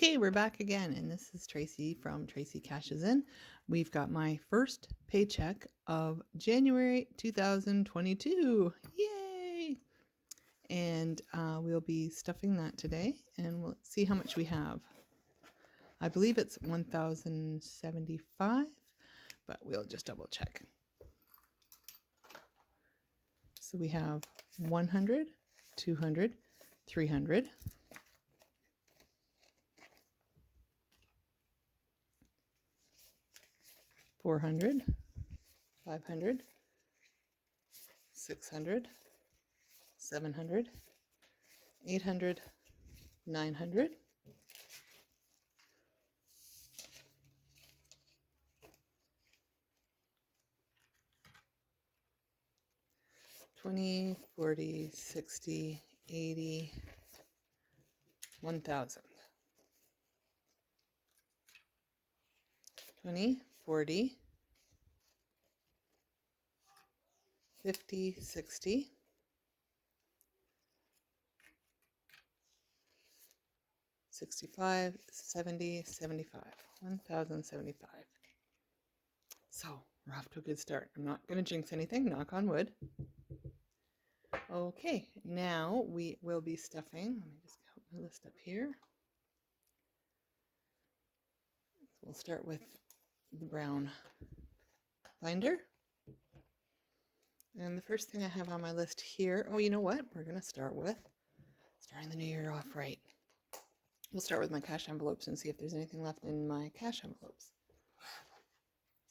Okay, we're back again, and this is Tracy from Tracy Cashes In. We've got my first paycheck of January 2022. Yay! And we'll be stuffing that today, and we'll see how much we have. I believe it's 1,075, but we'll just double check. So we have 100, 200, 300. 400, 500, 600, 700, 800, 900, 20, 40, 60, 80, 1,000. 20, 40, 50, 60, 65, 70, 75, 1,075. So we're off to a good start. I'm not going to jinx anything, knock on wood. Okay, now we will be stuffing. Let me just help my list up here. So we'll start with the brown binder. And the first thing I have on my list here, oh, you know what? We're going to start with starting the new year off right. We'll start with my cash envelopes and see if there's anything left in my cash envelopes.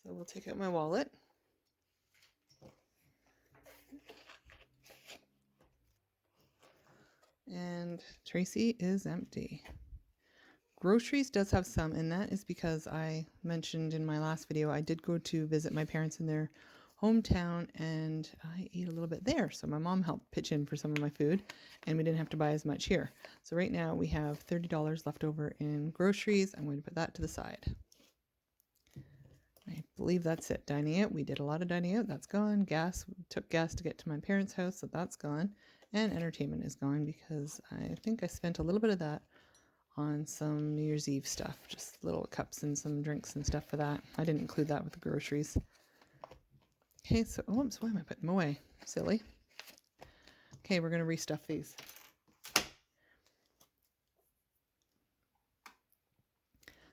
So we'll take out my wallet. And Tracy is empty. Groceries does have some, and that is because I mentioned in my last video I did go to visit my parents in their hometown and I ate a little bit there. So my mom helped pitch in for some of my food and we didn't have to buy as much here. So right now we have $30 left over in groceries. I'm going to put that to the side. I believe that's it. Dining out. We did a lot of dining out. That's gone. Gas. We took gas to get to my parents' house, so that's gone. And entertainment is gone because I think I spent a little bit of that on some New Year's Eve stuff. Just little cups and some drinks and stuff for that. I didn't include that with the groceries. Okay, so, oops, why am I putting them away? Silly. Okay, we're going to restuff these.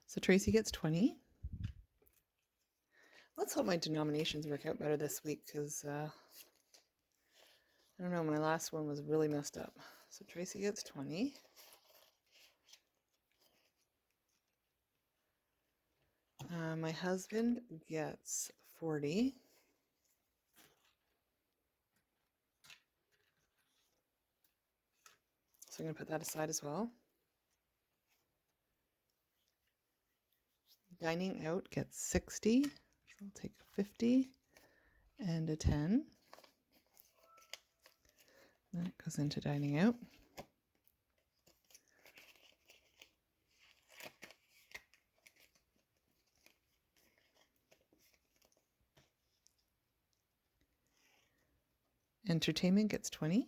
So Tracy gets 20. Let's hope my denominations work out better this week because I don't know, my last one was really messed up. So Tracy gets 20. My husband gets 40. So I'm going to put that aside as well. Dining out gets 60. So I'll take a 50 and a 10. That goes into dining out. Entertainment gets 20.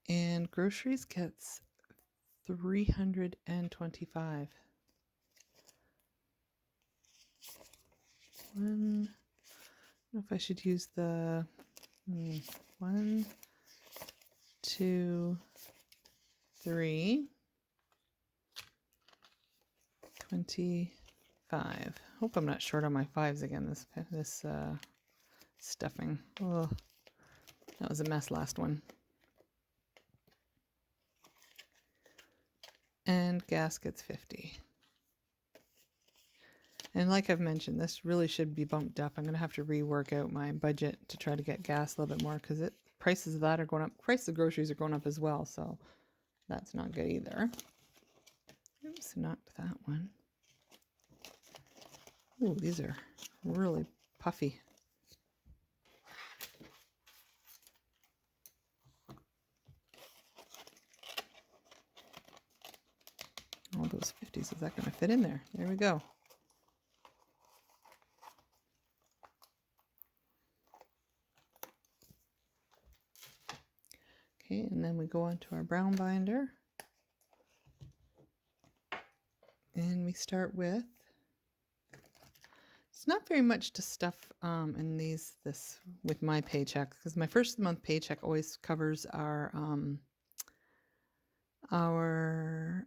And groceries gets 325. I don't know if I should use the 1, 2, 3, 25. Hope I'm not short on my fives again. This stuffing. Oh, that was a mess last one. And gas gets 50. And like I've mentioned, this really should be bumped up. I'm going to have to rework out my budget to try to get gas a little bit more because prices of that are going up. Prices of groceries are going up as well, so that's not good either. Oops, not that one. Ooh, these are really puffy. All those 50s, is that going to fit in there? There we go. go on to our brown binder. And we start with, it's not very much to stuff in this with my paycheck, because my first month paycheck always covers our home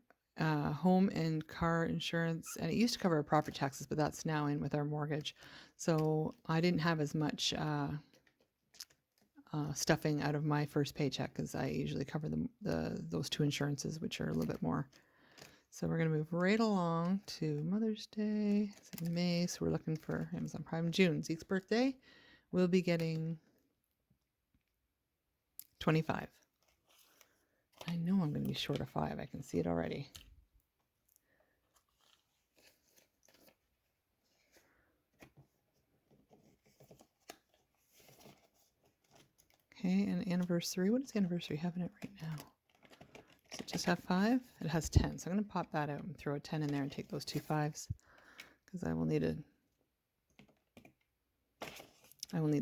and car insurance, and it used to cover our property taxes, but that's now in with our mortgage. So I didn't have as much stuffing out of my first paycheck, because I usually cover those two insurances, which are a little bit more. So we're going to move right along to Mother's Day. It's in May, so we're looking for Amazon Prime. June, Zeke's birthday. We'll be getting 25. I know I'm going to be short of 5. I can see it already. Okay, and anniversary. What does anniversary have in it right now? Does it just have 5? It has 10. So I'm going to pop that out and throw a 10 in there and take those 2 5s, because I will need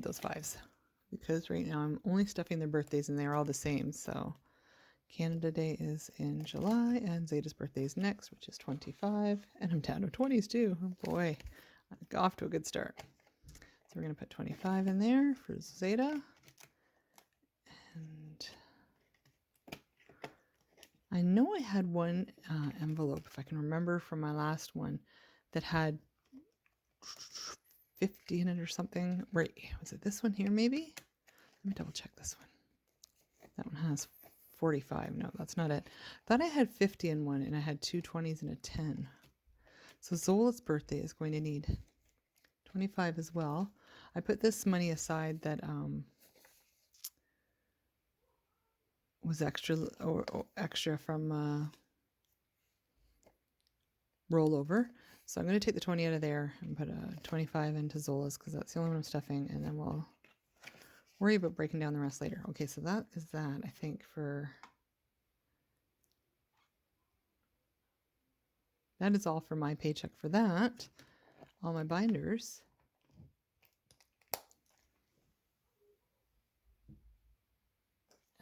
those 5s, because right now I'm only stuffing their birthdays and they're all the same. So Canada Day is in July and Zeta's birthday is next, which is 25, and I'm down to 20s too. Oh boy, I got off to a good start. So we're going to put 25 in there for Zeta. And I know I had one envelope, if I can remember from my last one, that had 50 in it or something. Right, was it this one here maybe? Let me double check this one. That one has 45. No, that's not it. I thought I had 50 in one, and I had 2 20s and a 10. So Zola's birthday is going to need 25 as well. I put this money aside that was extra from rollover. So I'm going to take the 20 out of there and put a 25 into Zola's, because that's the only one I'm stuffing, and then we'll worry about breaking down the rest later. Okay, so that is that, I think, that is all for my paycheck for that. All my binders.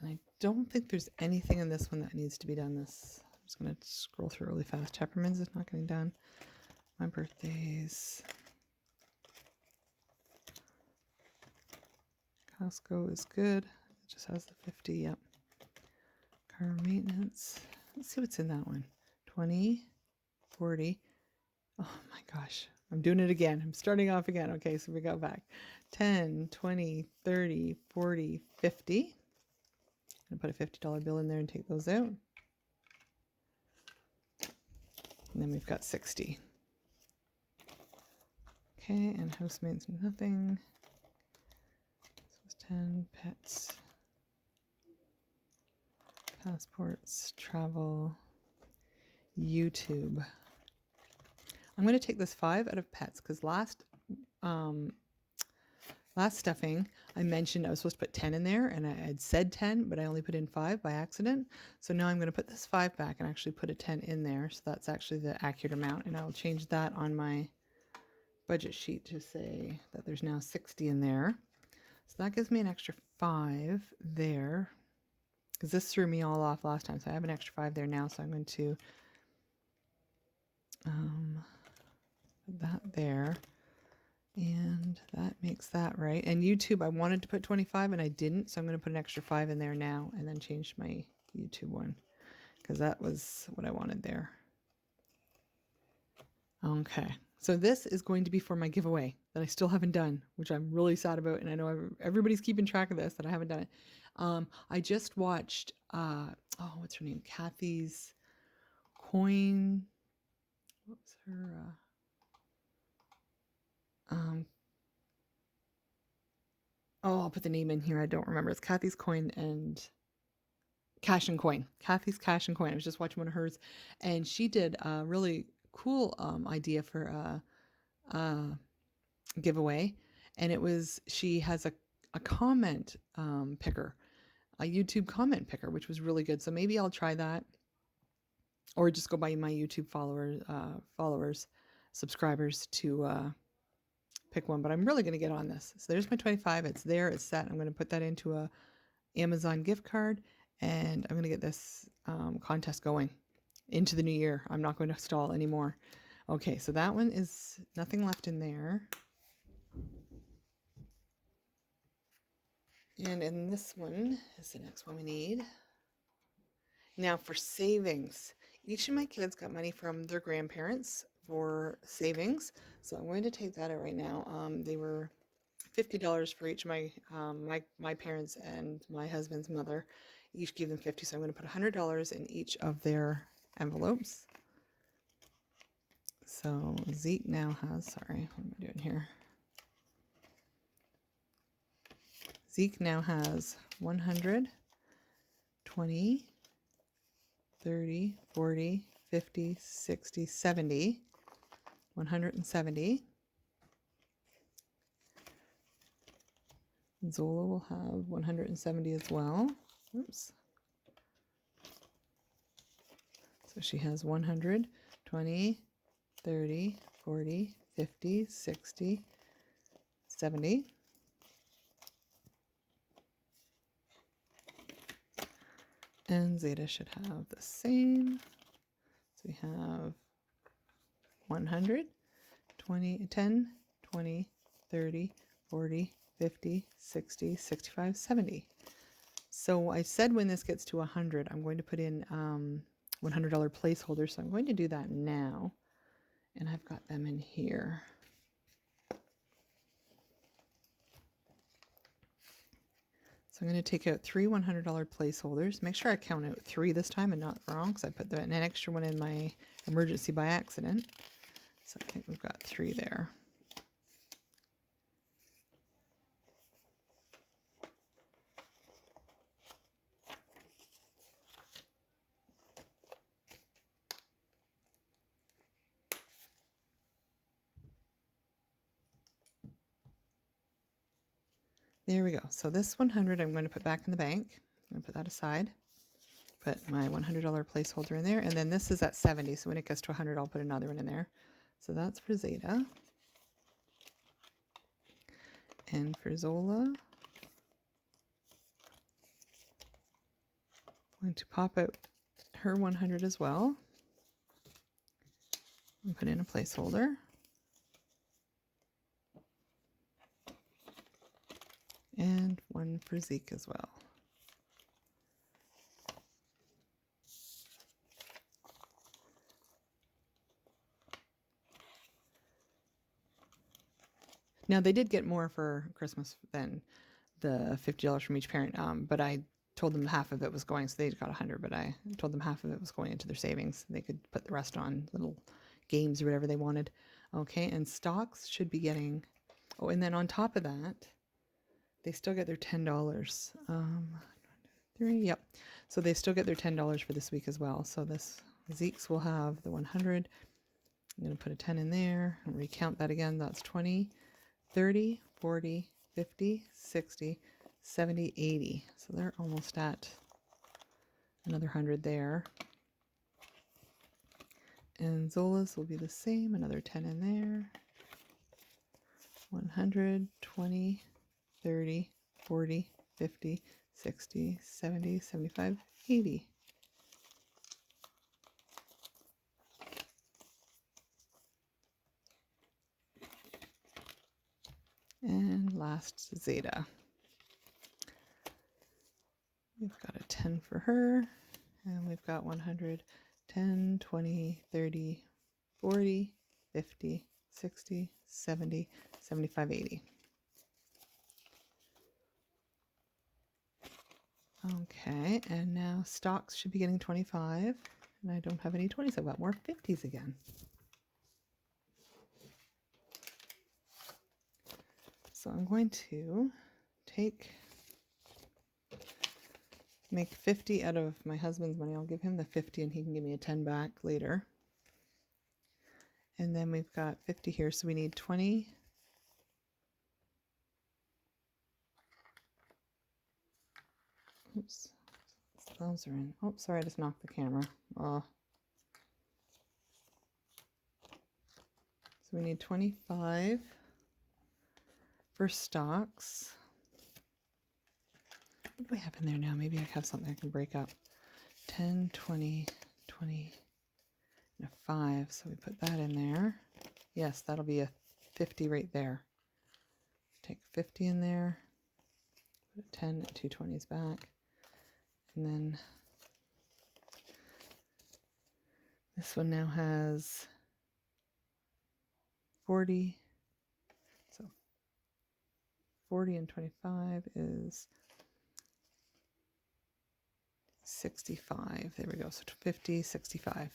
And I don't think there's anything in this one that needs to be done. I'm just going to scroll through really fast. Chapperman's is not getting done. My birthdays. Costco is good. It just has the 50. Yep. Car maintenance. Let's see what's in that one. 20, 40. Oh my gosh. I'm doing it again. I'm starting off again. Okay, so we go back. 10, 20, 30, 40, 50. I'm going to put a $50 bill in there and take those out. And then we've got 60. Okay, and housemates, nothing. This was 10. Pets. Passports, travel, YouTube. I'm going to take this 5 out of pets, because last stuffing I mentioned I was supposed to put 10 in there, and I had said 10, but I only put in 5 by accident. So now I'm going to put this 5 back and actually put a 10 in there. So that's actually the accurate amount, and I'll change that on my budget sheet to say that there's now 60 in there. So that gives me an extra 5 there, because this threw me all off last time. So I have an extra 5 there now. So I'm going to put that there. And that makes that right. And YouTube, I wanted to put 25 and I didn't. So I'm going to put an extra 5 in there now and then change my YouTube one, because that was what I wanted there. Okay. So this is going to be for my giveaway that I still haven't done, which I'm really sad about. And I know everybody's keeping track of this, that I haven't done it. I just watched, what's her name? Kathy's Coin. What was her? I'll put the name in here. I don't remember. It's Kathy's Coin and Cash and Coin. Kathy's Cash and Coin. I was just watching one of hers, and she did a really cool idea for a giveaway, and it was, she has a comment picker, a YouTube comment picker, which was really good. So maybe I'll try that, or just go by my YouTube followers, subscribers to pick one. But I'm really going to get on this. So there's my 25. It's there. It's set. I'm going to put that into a Amazon gift card, And I'm going to get this contest going into the new year. I'm not going to stall anymore. Okay, so that one is nothing left in there. And in this one is the next one we need. Now for savings, each of my kids got money from their grandparents for savings. So I'm going to take that out right now. They were $50 for each of my parents and my husband's mother. Each gave them 50, so I'm going to put $100 in each of their envelopes. So Zeke now has, sorry, what am I doing here? Zeke now has 100, 20, 30, 40, 50, 60, 70, 170. Zola will have 170 as well. Oops. So she has 100, 20, 30, 40, 50, 60, 70. And Zeta should have the same. So we have 100, 20, 10, 20, 30, 40, 50, 60, 65, 70. So I said when this gets to 100, I'm going to put in $100 placeholders. So I'm going to do that now. And I've got them in here. So I'm going to take out 3 $100 placeholders. Make sure I count out 3 this time and not wrong, because I put an extra one in my emergency by accident. So I think we've got 3 there. There we go. So this 100 I'm going to put back in the bank. I'm going to put that aside. Put my $100 placeholder in there. And then this is at 70. So when it gets to 100, I'll put another one in there. So that's for Zeta. And for Zola, I'm going to pop out her 100 as well. And put in a placeholder. And one for Zeke as well. Now they did get more for Christmas than the $50 from each parent, but I told them half of it was going, so they got 100, but I told them half of it was going into their savings. They could put the rest on little games or whatever they wanted. Okay, and stocks should be getting, oh, and then on top of that, they still get their $10. 3, yep. So they still get their $10 for this week as well. So this Zeke's will have the 100. I'm going to put a 10 in there and recount that again. That's 20, 30, 40, 50, 60, 70, 80. So they're almost at another 100 there. And Zola's will be the same, another 10 in there. 100, 20, 30, 40, 50, 60, 70, 75, 80. And last, Zeta. We've got a 10 for her, and we've got 100, 10, 20, 30, 40, 50, 60, 70, 75, 80. Okay, and now stocks should be getting 25, and I don't have any 20s. I've got more 50s again. So I'm going to make 50 out of my husband's money. I'll give him the 50 and he can give me a 10 back later. And then we've got 50 here, so we need 20. Oops, those are in. Oh, sorry, I just knocked the camera. Oh. So we need 25 for stocks. What do we have in there now? Maybe I have something I can break up. 10, 20, 20, and a 5. So we put that in there. Yes, that'll be a 50 right there. Take 50 in there. Put a 10 and 2 20s back. And then this one now has 40. So 40 and 25 is 65. There we go. So 50, 65.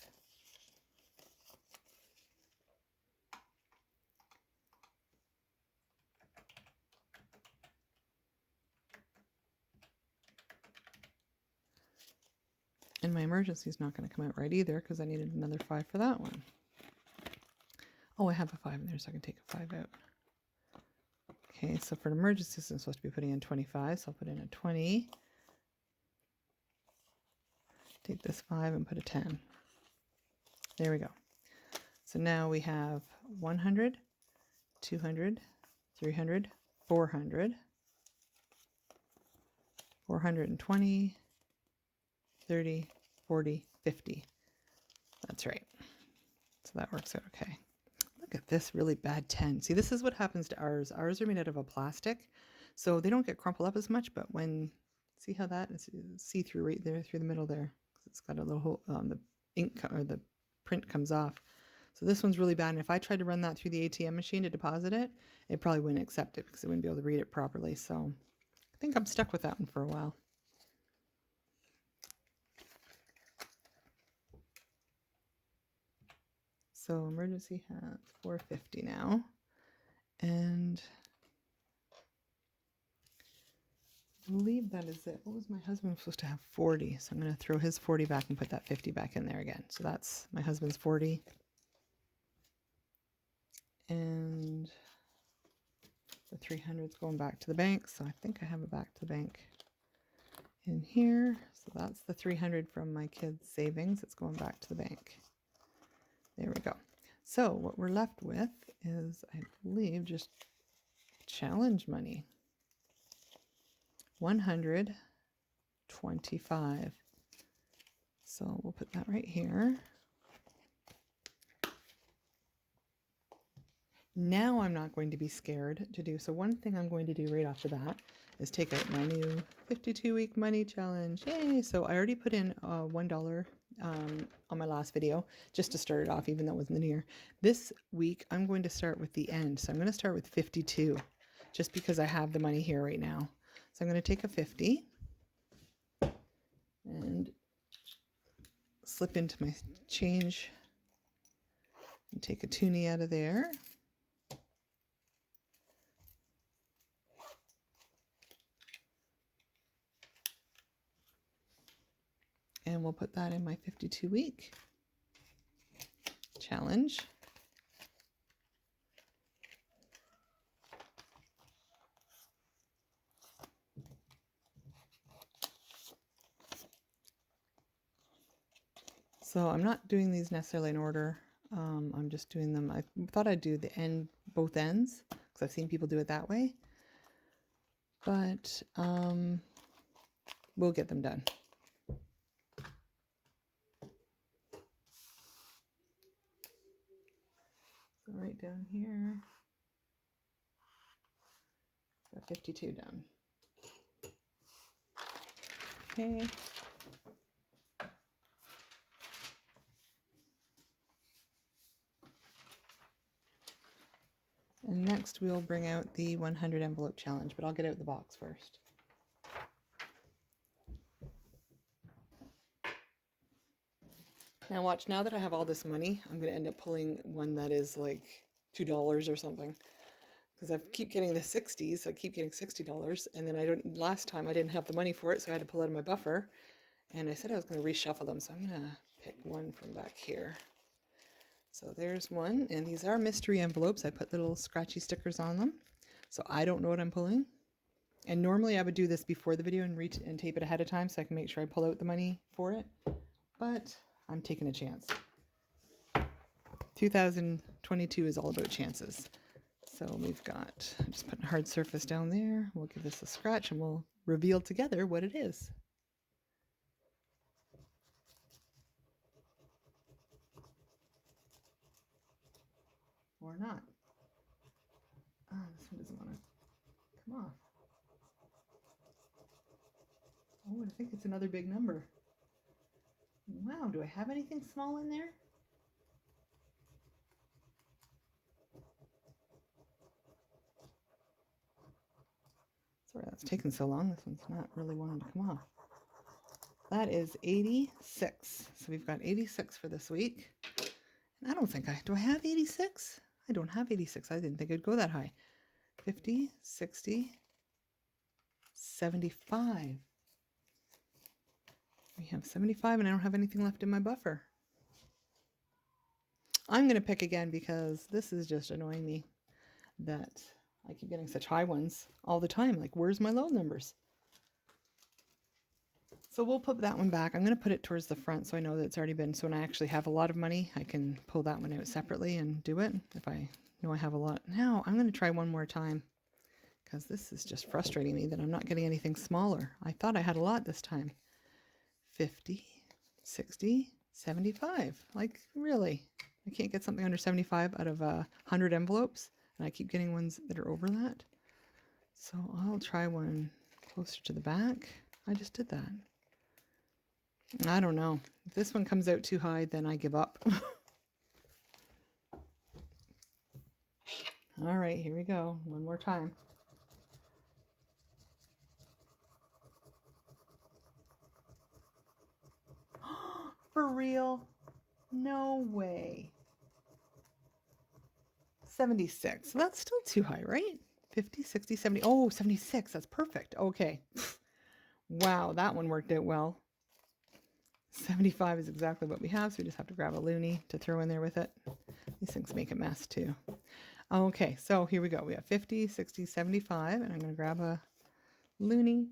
And my emergency is not going to come out right either because I needed another 5 for that one. Oh, I have a 5 in there, so I can take a 5 out. Okay, so for an emergency, I'm supposed to be putting in 25, so I'll put in a 20. Take this 5 and put a 10. There we go. So now we have 100, 200, 300, 400, 420, 30, 40, 50. That's right. So that works out okay. Look at this really bad 10. See, this is what happens to ours. Ours are made out of a plastic, so they don't get crumpled up as much, but when, see how that is see-through right there through the middle there. It's got a little hole, the ink or the print comes off. So this one's really bad, and if I tried to run that through the ATM machine to deposit it, it probably wouldn't accept it because it wouldn't be able to read it properly. So I think I'm stuck with that one for a while. So emergency has 450 now, and I believe that is it. What was my husband supposed to have? 40. So I'm going to throw his 40 back and put that 50 back in there again. So that's my husband's 40. And the 300 is going back to the bank. So I think I have it back to the bank in here. So that's the 300 from my kids' savings. It's going back to the bank. There we go. So what we're left with is, I believe, just challenge money. 125. So we'll put that right here. Now I'm not going to be scared to do. So one thing I'm going to do right off the bat is take out my new 52-week money challenge. Yay! So I already put in $1 on my last video just to start it off, even though it wasn't near. This week I'm going to start with the end. So I'm going to start with 52 just because I have the money here right now. So I'm going to take a 50 and slip into my change and take a toonie out of there. And we'll put that in my 52-week challenge. So I'm not doing these necessarily in order. I'm just doing them. I thought I'd do the end, both ends, because I've seen people do it that way. But we'll get them done. So right down here, got 52 done. Okay. And next we'll bring out the 100 envelope challenge, but I'll get out the box first. Now watch, now that I have all this money, I'm going to end up pulling one that is like $2 or something. Because I keep getting the 60s, I keep getting $60, and then last time I didn't have the money for it, so I had to pull out of my buffer. And I said I was going to reshuffle them, so I'm going to pick one from back here. So there's one, and these are mystery envelopes. I put little scratchy stickers on them, so I don't know what I'm pulling. And normally I would do this before the video and tape it ahead of time so I can make sure I pull out the money for it. But I'm taking a chance. 2022 is all about chances. So we've got, I'm just putting a hard surface down there. We'll give this a scratch and we'll reveal together what it is. Or not. Oh, this one doesn't want to come off. Oh, I think it's another big number. Wow, do I have anything small in there? Sorry, that's taking so long. This one's not really wanting to come off. That is 86. So we've got 86 for this week. And I don't think do I have 86? I don't have 86. I didn't think it'd go that high. 50, 60, 75. We have 75 and I don't have anything left in my buffer. I'm going to pick again because this is just annoying me that I keep getting such high ones all the time. Like, where's my low numbers? So we'll put that one back. I'm going to put it towards the front so I know that it's already been. So when I actually have a lot of money, I can pull that one out separately and do it if I know I have a lot. Now I'm going to try one more time because this is just frustrating me that I'm not getting anything smaller. I thought I had a lot this time. 50, 60, 75. Like, really? I can't get something under 75 out of 100 envelopes, and I keep getting ones that are over that. So I'll try one closer to the back. I just did that. I don't know. If this one comes out too high, then I give up. All right, here we go. One more time. For real? No way. 76. So that's still too high, right? 50, 60, 70. Oh, 76. That's perfect. Okay. Wow, that one worked out well. 75 is exactly what we have, so we just have to grab a loonie to throw in there with it. These things make a mess too. Okay, so here we go. We have 50, 60, 75, and I'm going to grab a loonie.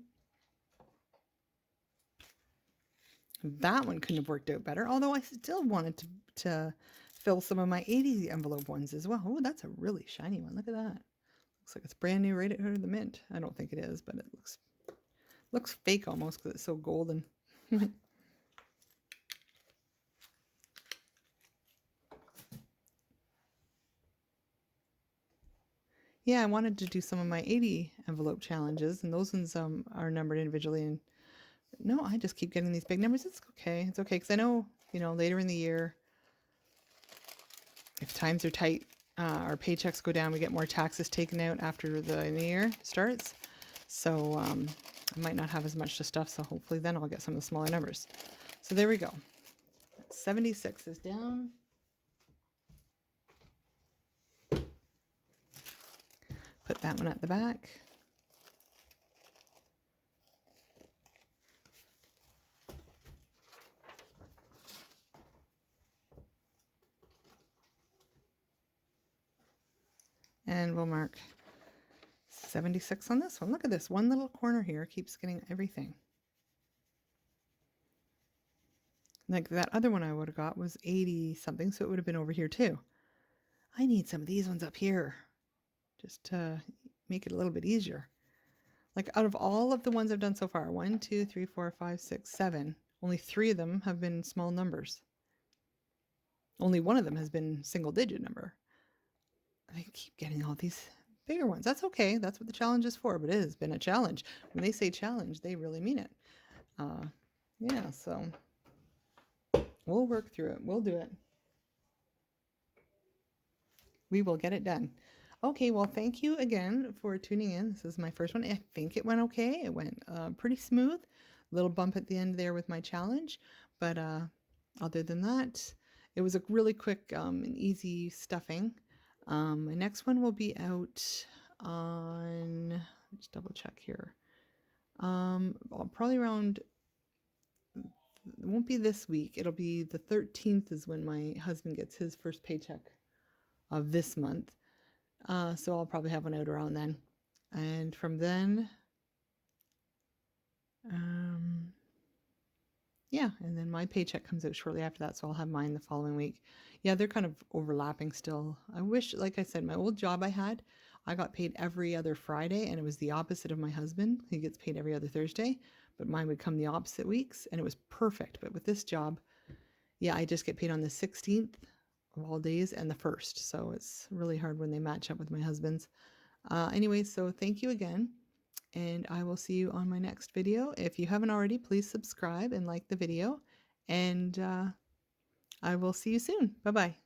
That one couldn't have worked out better, although I still wanted to fill some of my 80 envelope ones as well. Oh, that's a really shiny one. Look at that. Looks like it's brand new right out of the mint. I don't think it is, but it looks fake almost because it's so golden. Yeah, I wanted to do some of my 80 envelope challenges, and those ones are numbered individually. And no, I just keep getting these big numbers. It's okay. It's okay because I know, later in the year, if times are tight, our paychecks go down. We get more taxes taken out after the new year starts. So I might not have as much to stuff. So hopefully then I'll get some of the smaller numbers. So there we go. 76 is down. Put that one at the back. And we'll mark 76 on this one. Look at this. One little corner here keeps getting everything. Like that other one I would have got was 80 something, so it would have been over here too. I need some of these ones up here just to make it a little bit easier. Like out of all of the ones I've done so far, 1, 2, 3, 4, 5, 6, 7, only 3 of them have been small numbers. Only one of them has been single digit number. I keep getting all these bigger ones. That's okay. That's what the challenge is for, but it has been a challenge. When they say challenge, they really mean it. Yeah, so we'll work through it. We'll do it. We will get it done. Okay, well, thank you again for tuning in. This is my first one. I think it went okay. It went pretty smooth. Little bump at the end there with my challenge, but other than that, it was a really quick and easy stuffing. My next one will be out on, let's double check here. Probably around, it won't be this week. It'll be the 13th is when my husband gets his first paycheck of this month. So I'll probably have one out around then. And from then, yeah, and then my paycheck comes out shortly after that, so I'll have mine the following week. Yeah, they're kind of overlapping still. I wish, like I said, my old job I had, I got paid every other Friday, and it was the opposite of my husband. He gets paid every other Thursday, but mine would come the opposite weeks, and it was perfect. But with this job, yeah, I just get paid on the 16th of all days and the 1st. So it's really hard when they match up with my husband's. Anyway, so thank you again, and I will see you on my next video. If you haven't already, please subscribe and like the video, and I will see you soon. Bye-bye.